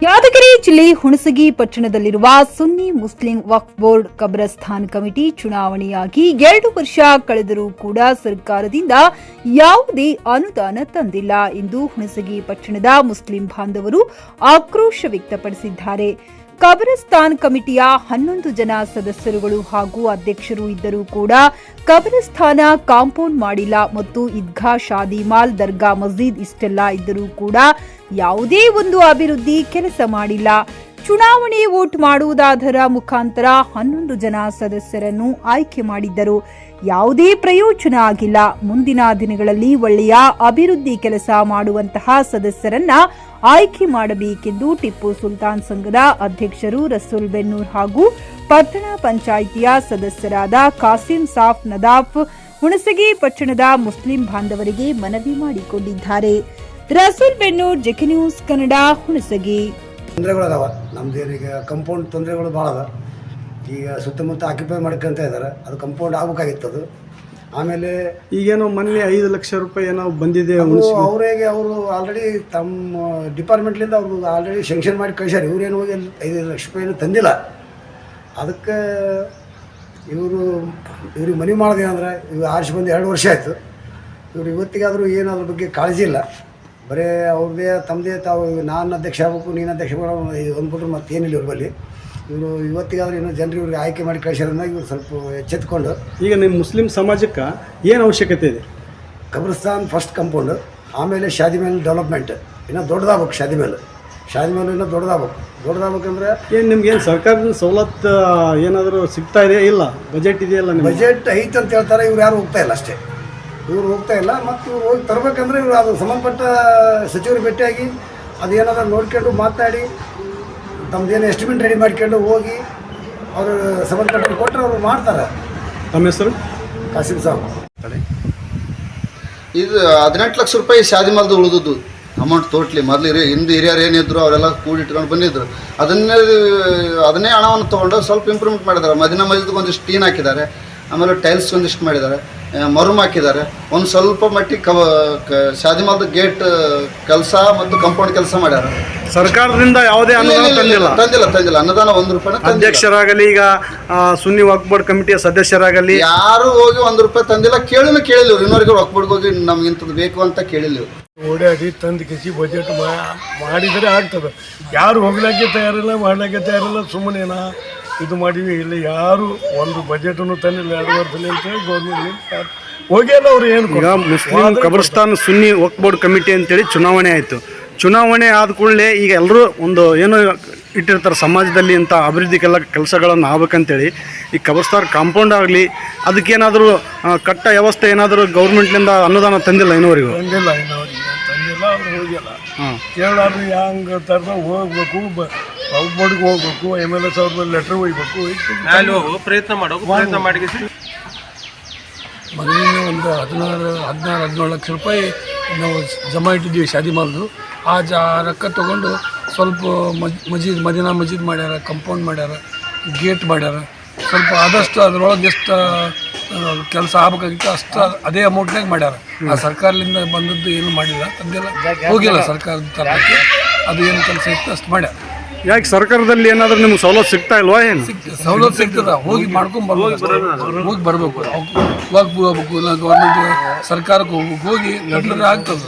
ಯಾದಗಿರಿ ಜಿಲ್ಲೆ ಹುಣಸಗಿ ಪಟ್ಟಣದಲ್ಲಿರುವ ಸುನ್ನಿ ಮುಸ್ಲಿಂ ವಕ್ಫ್ board ಕಬ್ರಸ್ಥಾನ್ committee ಚುನಾವಣೆಯಾಗಿ 2 ವರ್ಷ ಕಳೆದರೂ ಕೂಡ ಸರ್ಕಾರದಿಂದ ಯಾವುದೇ ಅನುದಾನ ತಂದಿಲ್ಲ ಎಂದು ಹುಣಸಗಿ ಪಟ್ಟಣದ ಮುಸ್ಲಿಂ ಬಾಂಧವರು ಆಕ್ರೋಶ ವ್ಯಕ್ತಪಡಿಸಿದ್ದಾರೆ. ಕಬ್ರಸ್ಥಾನ್ ಕಮಿಟಿಯ 11 ಜನ ಸದಸ್ಯರುಗಳು ಹಾಗೂ ಅಧ್ಯಕ್ಷರು ಇದ್ದರೂ ಕೂಡ ಕಬ್ರಸ್ಥಾನ ಕಾಂಪೌಂಡ್ ಮಾಡಿಲ್ಲ ಮತ್ತು ಈದ್ಗಾ, ಶಾದಿ ಮಾಲ್, ದರ್ಗಾ, ಮಸ್ಜಿದ್ ಇಷ್ಟೆಲ್ಲ ಇದ್ದರೂ ಕೂಡ ಯಾವುದೇ ಒಂದು ಅಭಿವೃದ್ಧಿ ಕೆಲಸ ಮಾಡಿಲ್ಲ. ಚುನಾವಣೆ ವೋಟ್ ಮಾಡುವುದಾದರ ಮುಖಾಂತರ 11 ಜನ ಸದಸ್ಯರನ್ನು ಆಯ್ಕೆ ಮಾಡಿದ್ದರು. ಯಾವುದೇ ಪ್ರಯೋಜನ ಆಗಿಲ್ಲ. ಮುಂದಿನ ದಿನಗಳಲ್ಲಿ ಒಳ್ಳೆಯ ಅಭಿವೃದ್ಧಿ ಕೆಲಸ ಮಾಡುವಂತಹ ಸದಸ್ಯರನ್ನ ಆಯ್ಕೆ ಮಾಡಬೇಕೆಂದು ಟಿಪ್ಪು ಸುಲ್ತಾನ್ ಸಂಘದ ಅಧ್ಯಕ್ಷರು ರಸೂಲ್ ಬೆನ್ನೂರ್ ಹಾಗೂ ಪಟ್ಟಣ ಪಂಚಾಯಿತಿಯ ಸದಸ್ಯರಾದ ಕಾಸಿಂ ಸಾಫ್ ನದಾಫ್ ಹುಣಸಗಿ ಪಟ್ಟಣದ ಮುಸ್ಲಿಂ ಬಾಂಧವರಿಗೆ ಮನವಿ ಮಾಡಿಕೊಂಡಿದ್ದಾರೆ. ರಸೂಲ್ ಬೆನ್ನೂರ್, ಜೆಕೆ ನ್ಯೂಸ್ ಕನ್ನಡ, ಹುಣಸಗಿ. ತೊಂದರೆಗಳದಾವ. ನಮ್ದು ಏನೀಗ ಕಂಪೌಂಡ್ ತೊಂದರೆಗಳು ಭಾಳ ಅದ. ಈಗ ಸುತ್ತಮುತ್ತ ಆಕ್ಯುಪೈ ಮಾಡ್ಕೊಂತ ಇದ್ದಾರೆ. ಅದು ಕಂಪೌಂಡ್ ಆಗಬೇಕಾಗಿತ್ತು. ಅದು ಆಮೇಲೆ ಈಗೇನೋ ಮೊನ್ನೆ 5 ಲಕ್ಷ ರೂಪಾಯಿ ಏನೋ ಬಂದಿದೆ. ಅವರಿಗೆ ಅವರು ಆಲ್ರೆಡಿ ತಮ್ಮ ಡಿಪಾರ್ಟ್ಮೆಂಟ್ಲಿಂದ ಅವರು ಆಲ್ರೆಡಿ ಶೆಂಕ್ಷನ್ ಮಾಡಿ ಕಳಿಸ್ಯಾರ. ಇವ್ರೇನು ಹೋಗಿ 5 ಲಕ್ಷ ರೂಪಾಯಿನೂ ತಂದಿಲ್ಲ. ಅದಕ್ಕೆ ಇವ್ರಿಗೆ ಮನವಿ ಮಾಡೋದೇನಂದ್ರೆ, ಇವು ಆರಿಸಿ ಬಂದು 2 ವರ್ಷ ಆಯಿತು. ಇವರು ಇವತ್ತಿಗಾದರೂ ಏನು ಅದ್ರ ಬಗ್ಗೆ ಕಾಳಜಿ ಇಲ್ಲ. ಬರೀ ಅವ್ರದ್ದೇ ತಮ್ಮದೇ ತಾವು ನಾನು ಅಧ್ಯಕ್ಷ ಆಗಬೇಕು, ನೀನು ಅಧ್ಯಕ್ಷ ಮಾಡೋದು ಅಂದ್ಬಿಟ್ರು ಮತ್ತೇನಿಲ್ಲ ಇವ್ರ ಬಳಿ. ಇವರು ಇವತ್ತಿಗಾದ್ರೂ ಏನೋ ಜನರು ಇವ್ರಿಗೆ ಆಯ್ಕೆ ಮಾಡಿ ಕಳಿಸ್ಯಾರಂದಾಗ ಇವ್ರು ಸ್ವಲ್ಪ ಎಚ್ಚೆತ್ಕೊಂಡು. ಈಗ ನಿಮ್ಮ ಮುಸ್ಲಿಂ ಸಮಾಜಕ್ಕೆ ಏನು ಅವಶ್ಯಕತೆ ಇದೆ? ಕಬ್ರಸ್ಥಾನ್ ಫಸ್ಟ್ ಕಂಪೌಂಡು, ಆಮೇಲೆ ಶಾದಿ ಮೇಲೆ ಡೆವಲಪ್ಮೆಂಟ್ ಇನ್ನೂ ದೊಡ್ಡದಾಗಬೇಕು. ಶಾದಿ ಮೇಲೆ ಇನ್ನೂ ದೊಡ್ಡದಾಗಬೇಕಂದ್ರೆ ಏನು ನಿಮ್ಗೇನು ಸರ್ಕಾರದ ಸವಲತ್ತು ಏನಾದರೂ ಸಿಗ್ತಾ ಇದೆ? ಇಲ್ಲ, ಬಜೆಟ್ ಇದೆಯಲ್ಲ, ಬಜೆಟ್ ಐತೆ ಅಂತ ಹೇಳ್ತಾರೆ. ಇವ್ರು ಯಾರು ಹೋಗ್ತಾ ಇಲ್ಲ ಅಷ್ಟೇ. ಇವ್ರು ಹೋಗ್ತಾ ಇಲ್ಲ. ಮತ್ತು ಇವ್ರು ಹೋಗಿ ತರಬೇಕಂದ್ರೆ ಇವರು ಅದು ಸಂಬಂಧಪಟ್ಟ ಸಚಿವರು ಭೇಟಿಯಾಗಿ ಅದೇನಾದ್ರು ನೋಡ್ಕೊಂಡು ಮಾತಾಡಿ ತಮ್ಮದೇನು ಎಸ್ಟಿಮೇಟ್ ರೆಡಿ ಮಾಡ್ಕೊಂಡು ಹೋಗಿ ಅವರು ಸಂಬಂಧಪಟ್ಟ ಕೊಟ್ಟರೆ ಅವರು ಮಾಡ್ತಾರೆ. ತಮ್ಮ ಹೆಸರು? ಕಾಸಿಂ ಸಾಬ್. ಇದು 18 ಲಕ್ಷ ರೂಪಾಯಿ ಶಾದಿ ಮಾಲ್ದು ಉಳಿದದ್ದು ಅಮೌಂಟ್ ಟೋಟ್ಲಿ. ಮೊದಲು ಹಿಂದೆ ಹಿರಿಯರು ಏನಿದ್ರು ಅವರೆಲ್ಲ ಕೂಡಿಟ್ಕೊಂಡು ಬಂದಿದ್ರು. ಅದನ್ನೇ ಹಣವನ್ನು ತೊಗೊಂಡು ಸ್ವಲ್ಪ ಇಂಪ್ರೂವ್ಮೆಂಟ್ ಮಾಡಿದ್ದಾರೆ. ಮದಿನಾ ಮಸ್ಜಿದ್ಗೆ ಒಂದಿಷ್ಟು ಟೀನ್ ಹಾಕಿದ್ದಾರೆ, ಆಮೇಲೆ ಟೈಲ್ಸ್ ಒಂದಿಷ್ಟು ಮಾಡಿದ್ದಾರೆ, ಮರುಮ್ ಹಾಕಿದ್ದಾರೆ. ಒಂದು ಸ್ವಲ್ಪ ಮಟ್ಟಿಗೆ ಶಾದಿ ಮಾಲ್ದ ಗೇಟ್ ಕೆಲಸ ಮತ್ತು ಕಂಪೌಂಡ್ ಕೆಲಸ ಮಾಡ್ಯಾರ. ಸರ್ಕಾರದಿಂದ ಯಾವುದೇ ಅನುದಾನ ತಂದಿಲ್ಲ. ಅನುದಾನ 1 ರೂಪಾಯಿ. ಅಧ್ಯಕ್ಷರಾಗಲಿ, ಈಗ ಸುನ್ನಿ ವಕ್ಫ್ ಬೋರ್ಡ್ ಕಮಿಟಿಯ ಸದಸ್ಯರಾಗಲಿ ಯಾರು ಹೋಗಿ 1 ರೂಪಾಯಿ ತಂದಿಲ್ಲ. ಕೇಳಿಲ್ಲ. ಇನ್ನೊರಿಗೆ ವಕ್ಫ್ ಬೋರ್ಡ್ಗೆ ಹೋಗಿ ನಮ್ಗೆ ಇಂಥದ್ದು ಬೇಕು ಅಂತ ಕೇಳಿಲ್ಲ. ಓಡಾಡಿ ತಂದು ಕಿಸಿ ಬಜೆಟ್ ಮಾಡಿದರೆ ಆಗ್ತದೆ. ಯಾರು ಹೋಗ್ಲಿಕ್ಕೆ ತಯಾರಿಲ್ಲ, ಮಾಡ್ಲಿಕ್ಕೆ ತಯಾರಿಲ್ಲ. ಸುಮ್ಮನೆನಾ ಇದು ಮಾಡಿವಿ. ಇಲ್ಲ, ಯಾರು ಒಂದು ಬಜೆಟನ್ನು ತಂದಿಲ್ಲ 2 ವರ್ಷದಲ್ಲಿ ಅಂತೇಳಿ ಗೌರ್ಮೆಂಟ್ ಹೋಗಿಲ್ಲ. ಅವ್ರು ಏನು ಈಗ Muslim ಕಬ್ರಸ್ಥಾನ್ Sunni Waqf board committee ಅಂತೇಳಿ ಚುನಾವಣೆ ಆಯಿತು. ಚುನಾವಣೆ ಆದ ಕೂಡಲೇ ಈಗ ಎಲ್ಲರೂ ಒಂದು ಏನೋ ಇಟ್ಟಿರ್ತಾರೆ ಸಮಾಜದಲ್ಲಿ ಅಂತ ಅಭಿವೃದ್ಧಿಗೆಲ್ಲ ಕೆಲಸಗಳನ್ನು ಆಗ್ಬೇಕಂತೇಳಿ. ಈ ಕಬ್ರಸ್ಥಾನ್ ಕಾಂಪೌಂಡ್ ಆಗಲಿ, ಅದಕ್ಕೇನಾದರೂ ಕಟ್ಟ ವ್ಯವಸ್ಥೆ ಏನಾದರೂ ಗೌರ್ಮೆಂಟ್ಲಿಂದ ಅನುದಾನ ತಂದಿಲ್ಲ ಇನ್ನೂವರೆಗೂ? ತಂದಿಲ್ಲ. ಅವ್ರು ಹೋಗಿಲ್ಲ. ಕೇಳಾರು ಹೆಂಗೆ ತರದ ಹೋಗ್ಬೇಕು, ಬೋರ್ಡ್ಗೆ ಹೋಗ್ಬೇಕು, MLS ಅವ್ರ ಮೇಲೆ ಲೆಟ್ರ್ ಒಯ್ಬೇಕು, ಪ್ರಯತ್ನ ಮಾಡಿ ಮೊದಲಿನ ಒಂದು 16-17 ಲಕ್ಷ ರೂಪಾಯಿ ನಾವು ಜಮಾ ಇಟ್ಟಿದ್ದೀವಿ ಶಾದಿ ಮಾಲ್ದು. ಆ ರೊಕ್ಕ ತೊಗೊಂಡು ಸ್ವಲ್ಪ ಮದಿನಾ ಮಸ್ಜಿದ್ ಮಾಡ್ಯಾರ, ಕಂಪೌಂಡ್ ಮಾಡ್ಯಾರ, ಗೇಟ್ ಮಾಡ್ಯಾರ. ಸ್ವಲ್ಪ ಆದಷ್ಟು ಅದರೊಳಗೆ ಎಷ್ಟು ಕೆಲಸ ಆಗ್ಬೇಕಾಗಿತ್ತು ಅಷ್ಟು ಅದೇ ಅಮೌಂಟ್ನಾಗ ಮಾಡ್ಯಾರ. ಆ ಸರ್ಕಾರದಿಂದ ಬಂದದ್ದು ಏನು ಮಾಡಿಲ್ಲ, ತಂದೆಲ್ಲ ಹೋಗಿಲ್ಲ ಸರ್ಕಾರದ ತರಕ್ಕೆ. ಅದು ಏನು ಕೆಲಸ ಇತ್ತು ಅಷ್ಟು ಮಾಡ್ಯಾರ. ಯಾಕೆ ಸರ್ಕಾರದಲ್ಲಿ ಏನಾದರೂ ನಿಮ್ಗೆ ಸವಲತ್ತು ಸಿಗ್ತಾ ಇಲ್ವಾ? ಏನು ಸವಲತ್ತು ಸಿಗ್ತದ? ಹೋಗಿ ಮಾಡ್ಕೊಂಡು ಬರಬೇಕು. ಹೋಗ್ಬೇಕು, ಇಲ್ಲ ಗೌರ್ಮೆಂಟ್ ಸರ್ಕಾರಕ್ಕೆ ಹೋಗಿ ಲೆಟ್ರ್ ಆಗ್ತದೆ.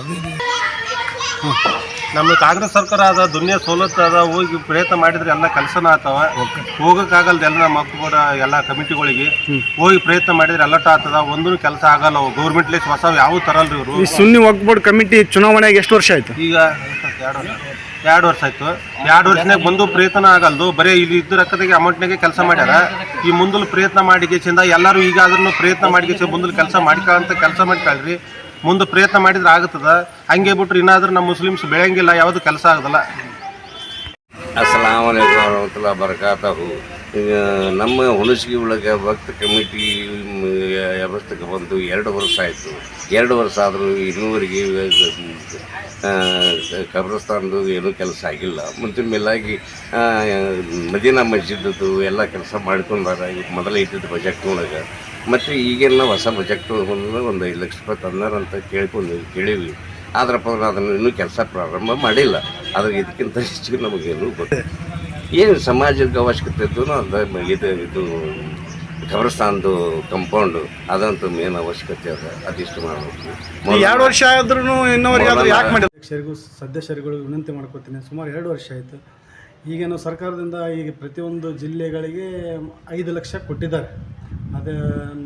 ನಮ್ಮ ಕಾಂಗ್ರೆಸ್ ಸರ್ಕಾರ ಅದ, ದುನಿಯಾ ಸವಲತ್ತು ಅದ. ಹೋಗಿ ಪ್ರಯತ್ನ ಮಾಡಿದ್ರೆ ಎಲ್ಲ ಕೆಲಸನ ಆಗ್ತಾವ. ಹೋಗೋಕ್ಕಾಗಲ್ದ ಎಲ್ಲ ನಮ್ಮ ಕೂಡ ಎಲ್ಲ ಕಮಿಟಿಗಳಿಗೆ ಹೋಗಿ ಪ್ರಯತ್ನ ಮಾಡಿದ್ರೆ ಎಲ್ಲಟ ಆಗ್ತದ. ಒಂದೂ ಕೆಲಸ ಆಗಲ್ಲ. ಗೌರ್ಮೆಂಟ್ ಲೇಸ್ ಹೊಸ ಯಾವ ತರಲ್ರಿ ಇವರು. ಈ ಸುನ್ನಿ ವಕ್ಫ್ ಬೋರ್ಡ್ ಕಮಿಟಿ ಚುನಾವಣೆಗೆ ಎಷ್ಟು ವರ್ಷ ಆಯ್ತು? ಈಗ 2 ವರ್ಷ ಆಯ್ತು. 2 ವರ್ಷನಾಗ ಬಂದು ಪ್ರಯತ್ನ ಆಗಲ್ದು. ಬರೀ ಇಲ್ಲಿ ಇದ್ದ ರೊಕ್ಕದಾಗೆ ಅಮೌಂಟ್ನಾಗೆ ಕೆಲಸ ಮಾಡ್ಯಾರ. ಈ ಮುಂದಲು ಪ್ರಯತ್ನ ಮಾಡಿಕೆಸಿಂದ ಎಲ್ಲರೂ ಈಗ ಅದನ್ನು ಪ್ರಯತ್ನ ಮಾಡಿಕೆಸಿ ಮುಂದಲು ಕೆಲಸ ಮಾಡ್ಕೊಳ್ರಿ. ಮುಂದೆ ಪ್ರಯತ್ನ ಮಾಡಿದ್ರೆ ಆಗುತ್ತದ. ಹಂಗೆ ಬಿಟ್ರೆ ಇನ್ನಾದ್ರೂ ನಮ್ಮ ಮುಸ್ಲಿಮ್ಸ್ ಬೆಳೆಯಂಗಿಲ್ಲ, ಯಾವುದು ಕೆಲಸ ಆಗೋದಿಲ್ಲ. ಅಸ್ಸಲಾಮು ಅಲೈಕುಂ ವರಹಮತುಲ್ಲಾಹಿ ವಬರಕಾತುಹು. ಈಗ ನಮ್ಮ ಹುಣಸಗಿ ಒಳಗೆ ವಕ್ಫ್ ಕಮಿಟಿ ವ್ಯವಸ್ಥೆಗೆ ಬಂದು 2 ವರ್ಷ ಆಯಿತು. 2 ವರ್ಷ ಆದರೂ ಇನ್ನೂವರೆಗೆ ಕಬ್ರಸ್ಥಾನದ್ದು ಏನೂ ಕೆಲಸ ಆಗಿಲ್ಲ. ಮುಂಚಿನ ಮೇಲಾಗಿ ಮದೀನಾ ಮಸ್ಜಿದ್ದು ಎಲ್ಲ ಕೆಲಸ ಮಾಡ್ಕೊಂಡಾರ. ಮೊದಲೇ ಇದ್ದಿದ್ದು ಬಜೆಟ್ ಒಳಗೆ. ಮತ್ತು ಈಗೆಲ್ಲ ಹೊಸ ಬಜೆಟ್ ಒಂದು 5 ಲಕ್ಷ ರೂಪಾಯಿ ತಂದಾರಂತ ಕೇಳೀವಿ. ಆದ್ರಪ್ಪ ಅಂದ್ರೆ ಅದನ್ನು ಇನ್ನೂ ಕೆಲಸ ಪ್ರಾರಂಭ ಮಾಡಿಲ್ಲ. ಆದ್ರೆ ಇದಕ್ಕಿಂತ ಹೆಚ್ಚಿಗೆ ನಮಗೇನು ಗೊತ್ತು. ಏನು ಸಮಾಜಕ್ಕೆ ಅವಶ್ಯಕತೆ ಇದ್ದು ಇದು ಕಬ್ರಸ್ತಾನದ್ದು ಕಂಪೌಂಡು ಅದಂತೂ ಮೇನ್ ಅವಶ್ಯಕತೆ ಅದ, ಅದಿಷ್ಟು ಮಾಡಬೇಕು. 2 ವರ್ಷ ಆದ್ರೂ ಇನ್ನೋರಿಗೆ ಯಾಕೆ ಮಾಡಿಲ್ಲ? ಅಧ್ಯಕ್ಷರಿಗೂ ಸದಸ್ಯರುಗಳು ವಿನಂತಿ ಮಾಡ್ಕೋತೀನಿ. ಸುಮಾರು 2 ವರ್ಷ ಆಯಿತು. ಈಗೇನು ಸರ್ಕಾರದಿಂದ ಈಗ ಪ್ರತಿಯೊಂದು ಜಿಲ್ಲೆಗಳಿಗೆ 5 ಲಕ್ಷ ಕೊಟ್ಟಿದ್ದಾರೆ. ಅದೇ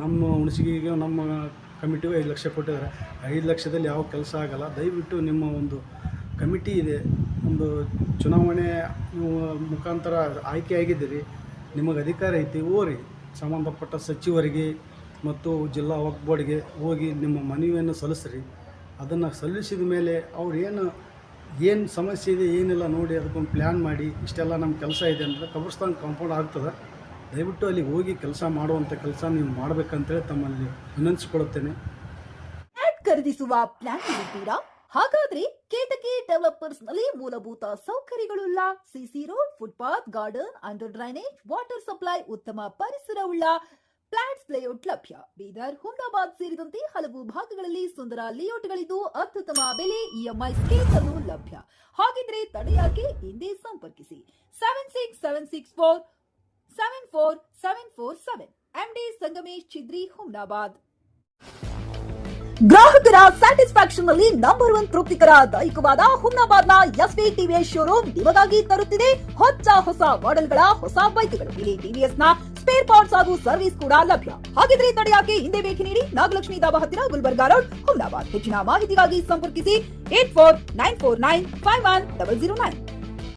ನಮ್ಮ ಹುಣಸಗಿಗೆ ನಮ್ಮ ಕಮಿಟಿಗೂ 5 ಲಕ್ಷ ಕೊಟ್ಟಿದ್ದಾರೆ. 5 ಲಕ್ಷದಲ್ಲಿ ಯಾವ ಕೆಲಸ ಆಗಲ್ಲ. ದಯವಿಟ್ಟು ನಿಮ್ಮ ಒಂದು ಕಮಿಟಿ ಇದೆ, ಒಂದು ಚುನಾವಣೆ ನೀವು ಮುಖಾಂತರ ಆಯ್ಕೆ ಆಗಿದ್ದೀರಿ, ನಿಮಗೆ ಅಧಿಕಾರ ಐತಿ, ಹೋರಿ ಸಂಬಂಧಪಟ್ಟ ಸಚಿವರಿಗೆ ಮತ್ತು ಜಿಲ್ಲಾ ವಕ್ಫ್ ಬೋರ್ಡ್ಗೆ ಹೋಗಿ ನಿಮ್ಮ ಮನವಿಯನ್ನು ಸಲ್ಲಿಸ್ರಿ. ಅದನ್ನು ಸಲ್ಲಿಸಿದ ಮೇಲೆ ಅವ್ರು ಏನು ಸಮಸ್ಯೆ ಇದೆ ಏನಿಲ್ಲ ನೋಡಿ ಅದಕ್ಕೊಂದು ಪ್ಲ್ಯಾನ್ ಮಾಡಿ ಇಷ್ಟೆಲ್ಲ ನಮ್ಮ ಕೆಲಸ ಇದೆ ಅಂದರೆ ಕಬ್ರಸ್ತಾನ್ ಕಾಂಪೌಂಡ್ ಆಗ್ತದೆ. ದಯವಿಟ್ಟು ಅಲ್ಲಿಗೆ ಹೋಗಿ ಕೆಲಸ ಮಾಡುವಂಥ ಕೆಲಸ ನೀವು ಮಾಡಬೇಕಂತೇಳಿ ತಮ್ಮಲ್ಲಿ ವಿನಂತಿಸಿಕೊಳ್ಳುತ್ತೇನೆ. ಫ್ಲಾಟ್ ಖರೀದಿಸುವ ಪ್ಲಾನ್ ಇದ್ದೀರಾ? ಹಾಗಾದ್ರೆ ಕೇತಕಿ ಡೆವಲಪರ್ಸ್ ನಲ್ಲಿ ಮೂಲಭೂತ ಸೌಕರ್ಯಗಳುಳ್ಳ CC road, footpath, garden, under drainage, water supply, ಉತ್ತಮ ಪರಿಸರವುಳ್ಳ ಫ್ಲಾಟ್ಸ್ ಲೇಔಟ್ ಲಭ್ಯ. ಬೀದರ್, ಹುಮ್ನಾಬಾದ್ ಸೇರಿದಂತೆ ಹಲವು ಭಾಗಗಳಲ್ಲಿ ಸುಂದರ ಲೇಔಟ್ಗಳಿದ್ದು ಅತ್ಯುತ್ತಮ ಬೆಲೆ, ಇಎಂಐ ಸ್ಕೀಮ್ಸ್ ಅನ್ನು ಲಭ್ಯ. ಹಾಗಿದ್ರೆ ತಡೆಯಾಕೆ ಹಿಂದೆ ಸಂಪರ್ಕಿಸಿ 7676474747 MD ಸಂಗಮೇಶ್ ಚಿದ್ರಿ, ಹುಮ್ನಾಬಾದ್. ಗ್ರಾಹಕರ ಸ್ಯಾಟಿಸ್ಫ್ಯಾಕ್ಷನ್ ನಲ್ಲಿ ನಂಬರ್ 1 ತೃಪ್ತಿಕರ ದೈಹಿಕವಾದ ಹುಮ್ನಾಬಾದ್ನ ಎಸ್ವಿ ಟಿವಿಎಸ್ ಶೋರೂಮ್ ನಿಮಗಾಗಿ ತರುತ್ತಿದೆ ಹೊಸ ಮಾಡೆಲ್ಗಳ ಹೊಸ ಬೈಕ್ಗಳು. ಇಲ್ಲಿ ಟಿವಿಎಸ್ ನ ಸ್ಪೇರ್ ಪಾರ್ಟ್ಸ್ ಹಾಗೂ ಸರ್ವಿಸ್ ಕೂಡ ಲಭ್ಯ. ಹಾಗಿದ್ರೆ ತಡೆಯಾಕೆ ಹಿಂದೆ ಭೇಟಿ ನೀಡಿ. ನಾಗಲಕ್ಷ್ಮಿ ದಾಬಾ ಹತ್ತಿರ, ಗುಲ್ಬರ್ಗಾ ರೋಡ್, ಹುಮ್ನಾಬಾದ್. ಹೆಚ್ಚಿನ ಮಾಹಿತಿಗಾಗಿ ಸಂಪರ್ಕಿಸಿ 8494951009.